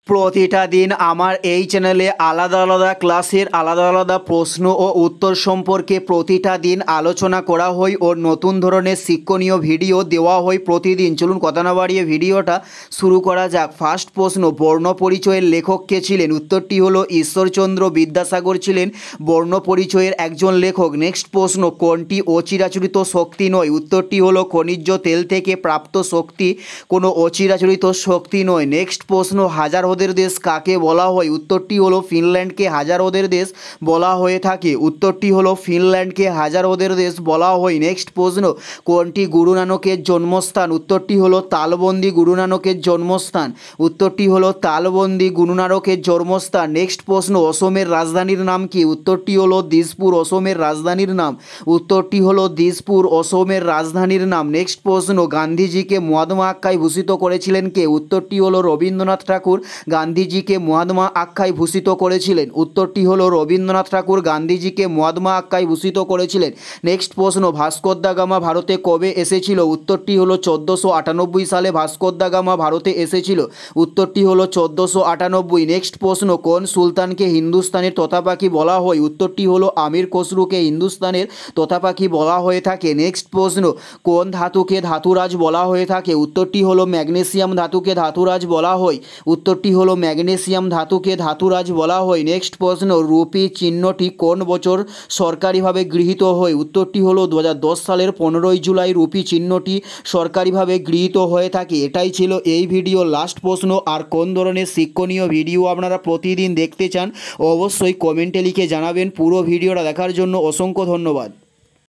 প্রতিটা দিন আমার এই চ্যানেলে আলাদা আলাদা ক্লাসের আলাদা আলাদা প্রশ্ন ও উত্তর সম্পর্কে প্রতিটা দিন আলোচনা করা হয় ও নতুন ধরনের শিক্ষণীয় ভিডিও দেওয়া হয় প্রতিদিন। চলুন কথা না বাড়িয়ে ভিডিওটা শুরু করা যাক। ফার্স্ট প্রশ্ন, বর্ণ পরিচয়ের লেখক কে ছিলেন? উত্তরটি হলো ঈশ্বরচন্দ্র বিদ্যাসাগর ছিলেন বর্ণ পরিচয়ের একজন লেখক। নেক্সট প্রশ্ন, কোনটি অচিরাচরিত শক্তি নয়? উত্তরটি হলো খনিজ তেল থেকে প্রাপ্ত শক্তি কোনো অচিরাচরিত শক্তি নয়। নেক্সট প্রশ্ন, হাজার হ্রদের দেশ কাকে বলা হয়? উত্তরটি হলো ফিনল্যান্ডকে হাজার হ্রদের দেশ বলা হয়ে থাকে। উত্তরটি হলো ফিনল্যান্ডকে হাজার হ্রদের দেশ বলা হয়। নেক্সট প্রশ্ন, কোনটি গুরু নানকের জন্মস্থান? উত্তরটি হলো তালবন্দি গুরু নানকের জন্মস্থান। উত্তরটি হলো তালবন্দি গুরু নানকের জন্মস্থান। নেক্সট প্রশ্ন, অসমের রাজধানীর নাম কি? উত্তরটি হলো দিসপুর অসমের রাজধানীর নাম। উত্তরটি হলো দিসপুর অসমের রাজধানীর নাম। নেক্সট প্রশ্ন, গান্ধীজিকে মহাত্মা আখ্যায় ভূষিত করেছিলেন কে? উত্তরটি হলো রবীন্দ্রনাথ ঠাকুর গান্ধীজিকে মহাত্মা আখ্যায় ভূষিত করেছিলেন। উত্তরটি হলো রবীন্দ্রনাথ ঠাকুর গান্ধীজিকে মহাত্মা আখ্যায় ভূষিত করেছিলেন। নেক্সট প্রশ্ন, ভাস্কর দা গামা ভারতে কবে এসেছিল? উত্তরটি হলো 1498 সালে ভাস্কর দা গামা ভারতে এসেছিল। উত্তরটি হলো 1498। নেক্সট প্রশ্ন, কোন সুলতানকে হিন্দুস্তানের তোতা পাখি বলা হয়? উত্তরটি হলো আমির খসরুকে হিন্দুস্তানের তোতা পাখি বলা হয়ে থাকে। নেক্সট প্রশ্ন, কোন ধাতুকে ধাতুরাজ বলা হয়ে থাকে? উত্তরটি হলো ম্যাগনেসিয়াম ধাতুকে ধাতুরাজ বলা হয়। উত্তরটি হলো ম্যাগনেসিয়াম ধাতুকে ধাতুরাজ বলা হয়। নেক্সট প্রশ্ন, রুপি চিহ্নটি কোন বছর সরকারিভাবে গৃহীত হয়? উত্তরটি হলো 2010 সালের 15ই জুলাই রুপি চিহ্নটি সরকারিভাবে গৃহীত হয়ে থাকে। এটাই ছিল এই ভিডিও লাস্ট প্রশ্ন। আর কোন ধরনের শিক্ষণীয় ভিডিও আপনারা প্রতিদিন দেখতে চান অবশ্যই কমেন্টে লিখে জানাবেন। পুরো ভিডিওটা দেখার জন্য অসংখ্য ধন্যবাদ।